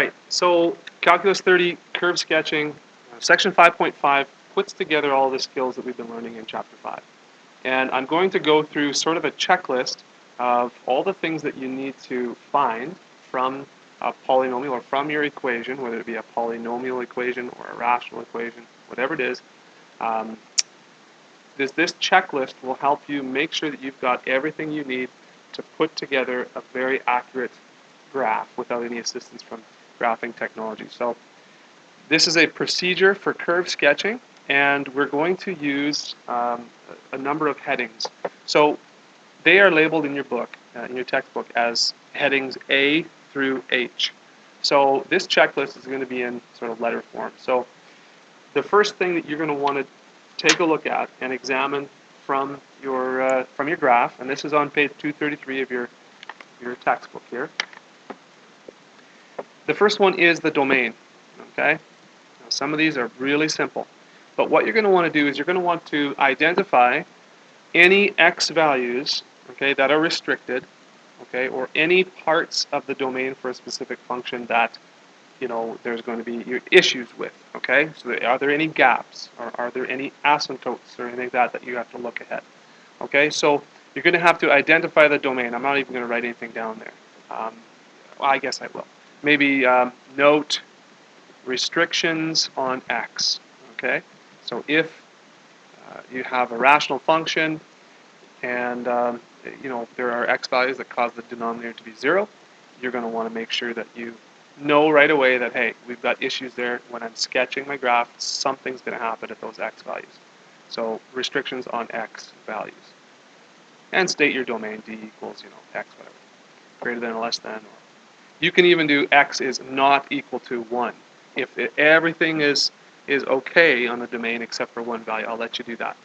right, so Calculus 30, curve sketching, section 5.5 puts together all the skills that we've been learning in chapter 5. And I'm going to go through sort of a checklist of all the things that you need to find from a polynomial or from your equation, whether it be a polynomial equation or a rational equation, whatever it is. This checklist will help you make sure that you've got everything you need to put together a very accurate graph without any assistance from graphing technology. So this is a procedure for curve sketching, and we're going to use a number of headings. So they are labeled in your book, in your textbook, as headings A through H. So this checklist is going to be in sort of letter form. So the first thing that you're going to want to take a look at and examine from your graph, and this is on page 233 of your textbook here. The first one is the domain. Okay, now, some of these are really simple, but what you're going to want to do is you're going to want to identify any x values, okay, that are restricted, okay, or any parts of the domain for a specific function that there's going to be issues with, okay? So are there any gaps, or are there any asymptotes or anything like that you have to look ahead, okay? So you're going to have to identify the domain. I'm not even going to write anything down there. Well, I guess I will. Maybe note restrictions on x, okay? So if you have a rational function and there are x values that cause the denominator to be 0, you're going to want to make sure that you know right away that, hey, we've got issues there. When I'm sketching my graph, something's going to happen at those x values. So restrictions on x values. And state your domain, d equals, x, whatever, greater than or less than. Or you can even do x is not equal to 1. If everything is okay on the domain except for one value, I'll let you do that.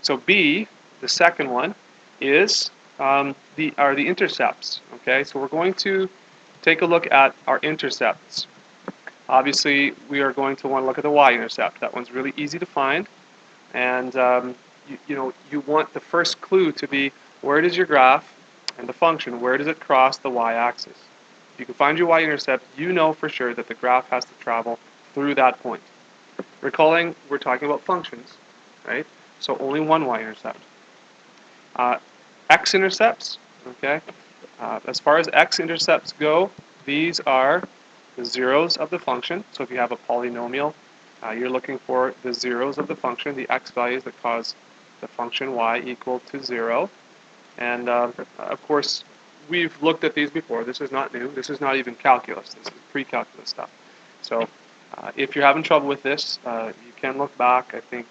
So B, the second one, is the intercepts. Okay, so we're going to take a look at our intercepts. Obviously, we are going to want to look at the y-intercept. That one's really easy to find, and you want the first clue to be where does your graph and the function, where does it cross the y-axis? If you can find your y-intercept, you know for sure that the graph has to travel through that point. Recalling, we're talking about functions, right? So only one y-intercept. X-intercepts, okay? As far as x-intercepts go, these are the zeros of the function. So if you have a polynomial, you're looking for the zeros of the function, the x values that cause the function y equal to 0. And of course, we've looked at these before. This is not new. This is not even calculus. This is pre-calculus stuff. So if you're having trouble with this, you can look back. I think,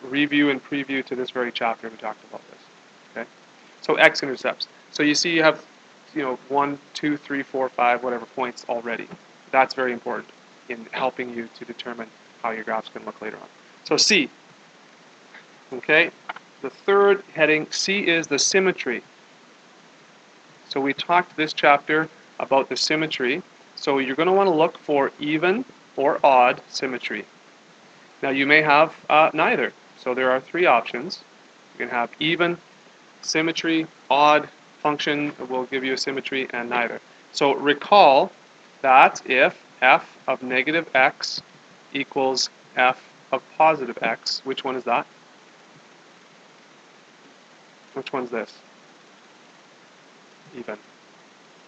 review and preview to this very chapter we talked about this. Okay, so x-intercepts. So you see you have 1, 2, 3, 4, 5, whatever points already. That's very important in helping you to determine how your graph's going to look later on. So C. Okay, the third heading, C, is the symmetry. So we talked this chapter about the symmetry. So you're going to want to look for even or odd symmetry. Now you may have neither. So there are 3 options. You can have even symmetry, odd function will give you a symmetry, and neither. So recall that if f of negative x equals f of positive x, which one is that? Which one's this? Even.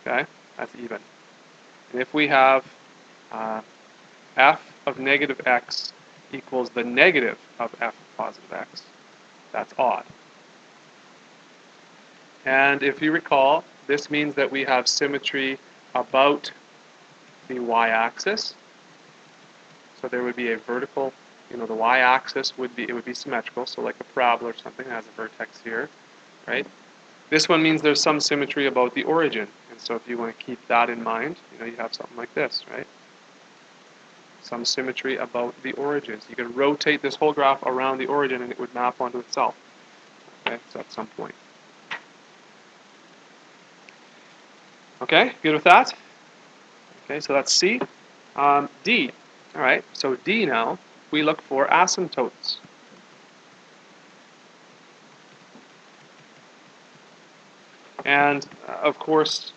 Okay, that's even. And if we have f of negative x equals the negative of f of positive x, that's odd. And if you recall, this means that we have symmetry about the y-axis. So there would be a vertical, the y-axis would be symmetrical, so like a parabola or something that has a vertex here, right? This one means there's some symmetry about the origin. And so if you want to keep that in mind, you have something like this, right? Some symmetry about the origins. You can rotate this whole graph around the origin and it would map onto itself. Okay, so at some point. Okay, good with that? Okay, so that's C. D. All right, so D now, we look for asymptotes. And of course,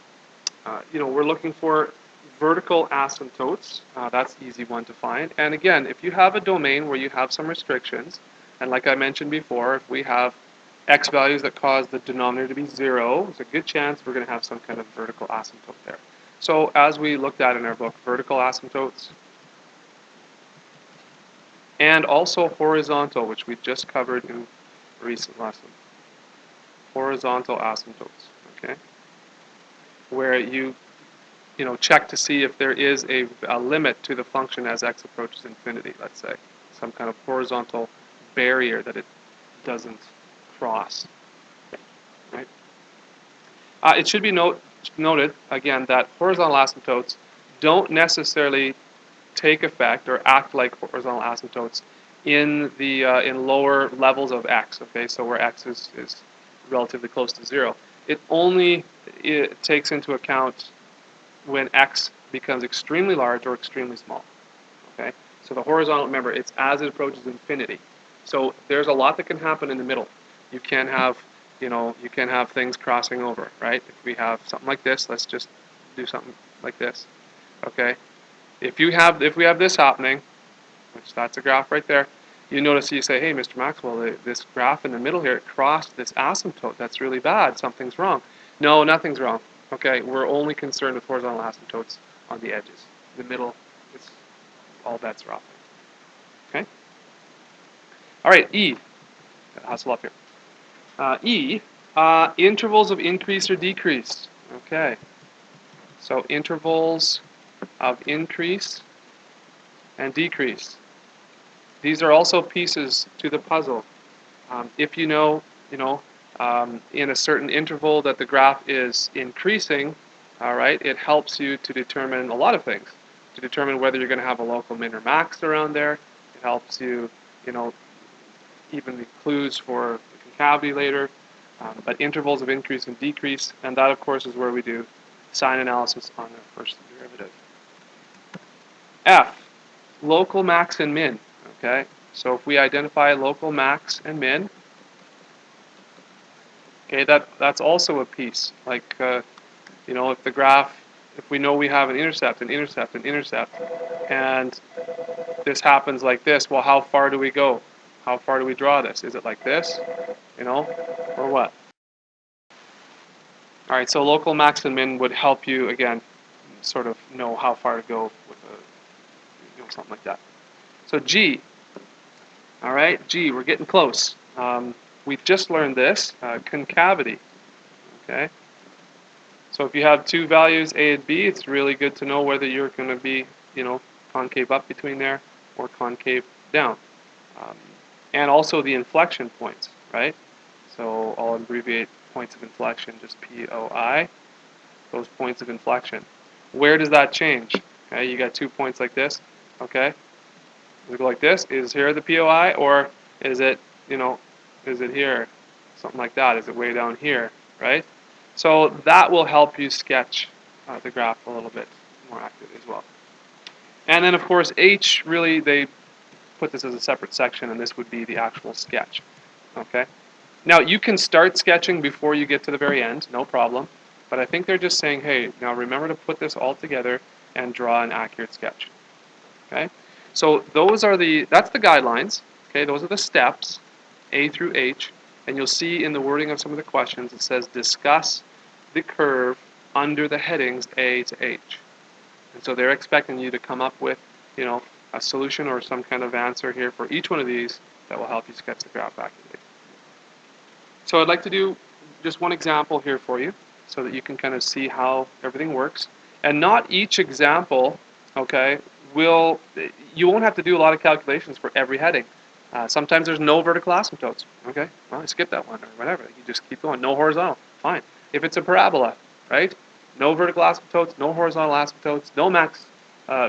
we're looking for vertical asymptotes. That's an easy one to find. And again, if you have a domain where you have some restrictions, and like I mentioned before, if we have x values that cause the denominator to be 0, there's a good chance we're going to have some kind of vertical asymptote there. So as we looked at in our book, vertical asymptotes, and also horizontal, which we just covered in a recent lesson. Horizontal asymptotes, okay? Where you check to see if there is a limit to the function as x approaches infinity, let's say. Some kind of horizontal barrier that it doesn't cross, right? It should be noted, again, that horizontal asymptotes don't necessarily take effect or act like horizontal asymptotes in the in lower levels of x, okay? So where x is relatively close to 0. It only takes into account when x becomes extremely large or extremely small, okay? So the horizontal, remember, it's as it approaches infinity. So there's a lot that can happen in the middle. You can have, you can have things crossing over, right? If we have something like this, let's just do something like this, okay? If we have this happening, which that's a graph right there, you notice you say, hey, Mr. Maxwell, this graph in the middle here, it crossed this asymptote. That's really bad. Something's wrong. No, nothing's wrong. Okay, we're only concerned with horizontal asymptotes on the edges. The middle, it's all bets are off. Okay. All right, E. Gotta hustle up here. E. Intervals of increase or decrease. Okay. So intervals of increase and decrease. These are also pieces to the puzzle. If you know, in a certain interval that the graph is increasing, all right, it helps you to determine a lot of things. To determine whether you're going to have a local min or max around there. It helps you, even the clues for the concavity later. But intervals of increase and decrease, and that, of course, is where we do sign analysis on the first derivative. F, local max and min. Okay, so if we identify local max and min, okay, that's also a piece. Like, if the graph, if we know we have an intercept, and this happens like this, well, how far do we go? How far do we draw this? Is it like this, or what? All right, so local max and min would help you, again, sort of know how far to go with something like that. So G. All right, G, we're getting close. We just learned this, concavity, okay? So if you have two values, A and B, it's really good to know whether you're going to be, concave up between there or concave down. And also the inflection points, right? So I'll abbreviate points of inflection, just POI, those points of inflection. Where does that change? Okay, you got 2 points like this, okay? Does it go like this? Is here the POI, or is it, is it here? Something like that. Is it way down here, right? So that will help you sketch the graph a little bit more accurately as well. And then, of course, H, really, they put this as a separate section, and this would be the actual sketch, okay? Now, you can start sketching before you get to the very end, no problem. But I think they're just saying, hey, now remember to put this all together and draw an accurate sketch, okay? So that's the guidelines, okay? Those are the steps, A through H. And you'll see in the wording of some of the questions, it says discuss the curve under the headings A to H. And so they're expecting you to come up with, a solution or some kind of answer here for each one of these that will help you sketch the graph accurately. So I'd like to do just one example here for you so that you can kind of see how everything works. And not each example, okay, you won't have to do a lot of calculations for every heading. Sometimes there's no vertical asymptotes, okay? Well, I skip that one or whatever. You just keep going. No horizontal, fine. If it's a parabola, right? No vertical asymptotes, no horizontal asymptotes, no max,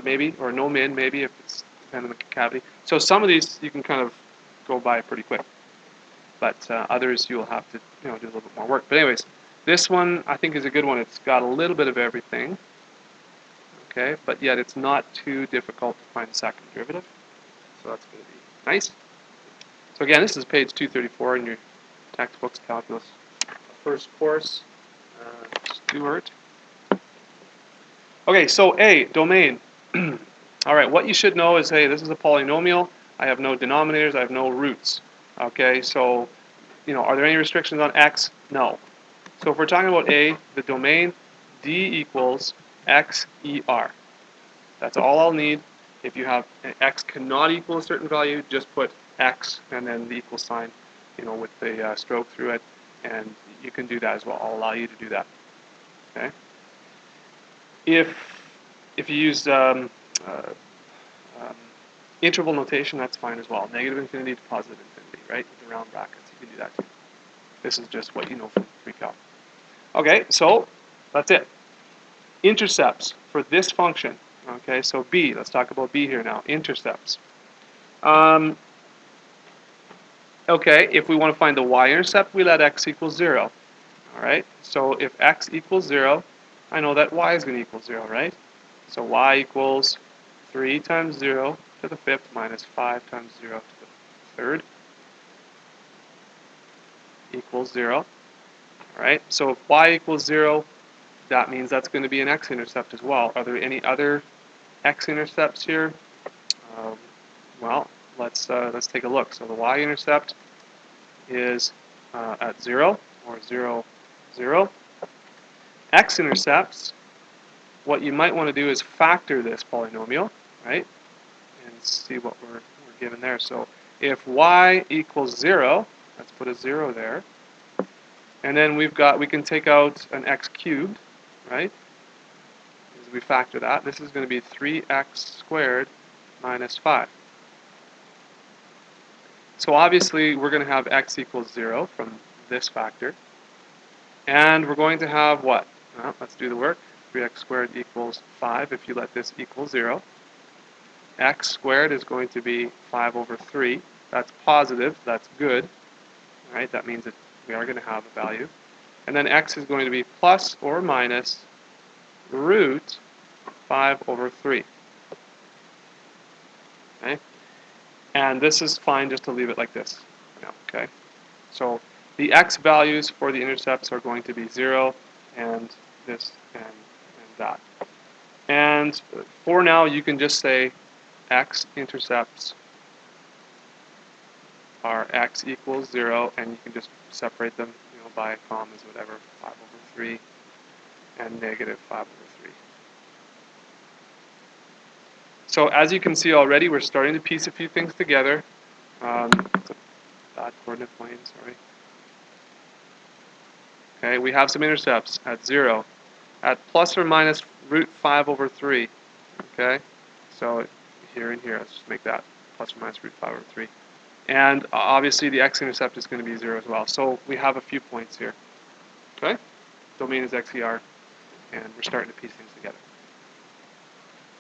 maybe, or no min, maybe, if it's depending on the concavity. So some of these you can kind of go by pretty quick. But others you'll have to do a little bit more work. But anyways, this one I think is a good one. It's got a little bit of everything, okay? But yet it's not too difficult to find the second derivative. So that's going to be nice. So again, this is page 234 in your textbooks, calculus. First course, Stewart. Okay, so A, domain. All right, what you should know is, hey, this is a polynomial. I have no denominators. I have no roots. Okay, so, are there any restrictions on x? No. So if we're talking about A, the domain, D equals XER. That's all I'll need. If you have x cannot equal a certain value, just put x and then the equal sign, with the stroke through it, and you can do that as well. I'll allow you to do that. Okay. If you use um, interval notation, that's fine as well. Negative infinity to positive infinity, right? With the round brackets, you can do that too. This is just what you know from pre-calc. Okay, so that's it. Intercepts for this function. Okay, so B, let's talk about B here now. Intercepts. Okay, if we want to find the y-intercept, we let x equal 0. All right, so if x equals 0, I know that y is going to equal 0, right? So y equals 3 times 0 to the 5th minus 5 times 0 to the 3rd equals 0. All right, so if y equals 0, that means that's going to be an x-intercept as well. Are there any other x-intercepts here? Um, well, let's take a look. So the y-intercept is at 0, or 0, 0. X-intercepts, what you might want to do is factor this polynomial, right? And see what we're given there. So if y equals 0, let's put a 0 there. And then we can take out an x cubed, right? As we factor that, this is going to be 3x squared minus 5. So obviously we're going to have x equals 0 from this factor. And we're going to have what? Well, let's do the work. 3x squared equals 5 if you let this equal 0. X squared is going to be 5 over 3. That's positive. That's good. All right, that means that we are going to have a value. And then x is going to be plus or minus root 5 over 3. Okay? And this is fine just to leave it like this. Okay? So the x values for the intercepts are going to be 0 and this and that. And for now, you can just say x-intercepts are x equals 0, and you can just separate them by commas, whatever, 5 over 3 and negative 5 over 3. So as you can see already, we're starting to piece a few things together. It's a bad coordinate plane, sorry. Okay, we have some intercepts at 0, at plus or minus root 5 over 3. Okay, so here and here, let's just make that plus or minus root 5 over 3. And obviously the x-intercept is going to be 0 as well. So we have a few points here. Okay, domain is XER, and we're starting to piece things together.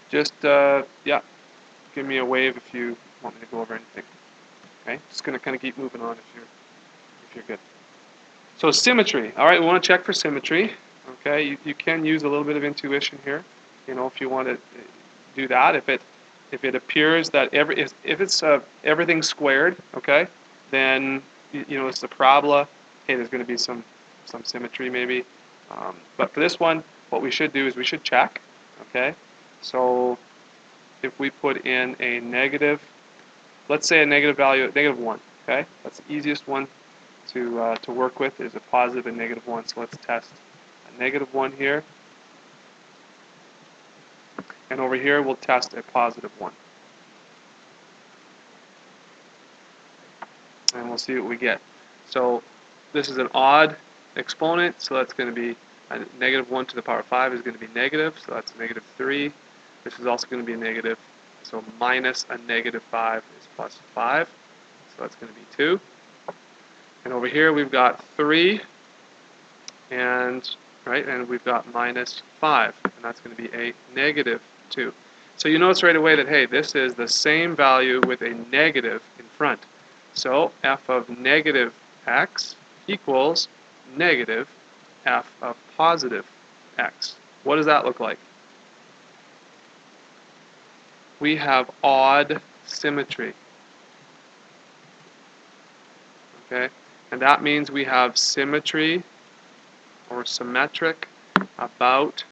Just, yeah, give me a wave if you want me to go over anything. Okay, just going to kind of keep moving on if you're good. So symmetry. All right, we want to check for symmetry. Okay, you can use a little bit of intuition here. If you want to do that, if it appears that if it's everything squared, okay, then it's the parabola. Hey, there's going to be some symmetry maybe. But for this one, what we should do is we should check. Okay, so if we put in a negative, let's say a negative value, -1. Okay, that's the easiest one to work with is a positive and -1. So let's test a -1 here. And over here, we'll test a +1. And we'll see what we get. So this is an odd exponent, so that's going to be a -1 to the power 5 is going to be negative, so that's -3. This is also going to be a negative, so minus a -5 is +5, so that's going to be 2. And over here we've got 3, and we've got -5, and that's going to be a -2. So you notice right away that, hey, this is the same value with a negative in front. So f of negative x equals negative f of positive x. What does that look like? We have odd symmetry. Okay? And that means we have symmetry or symmetric about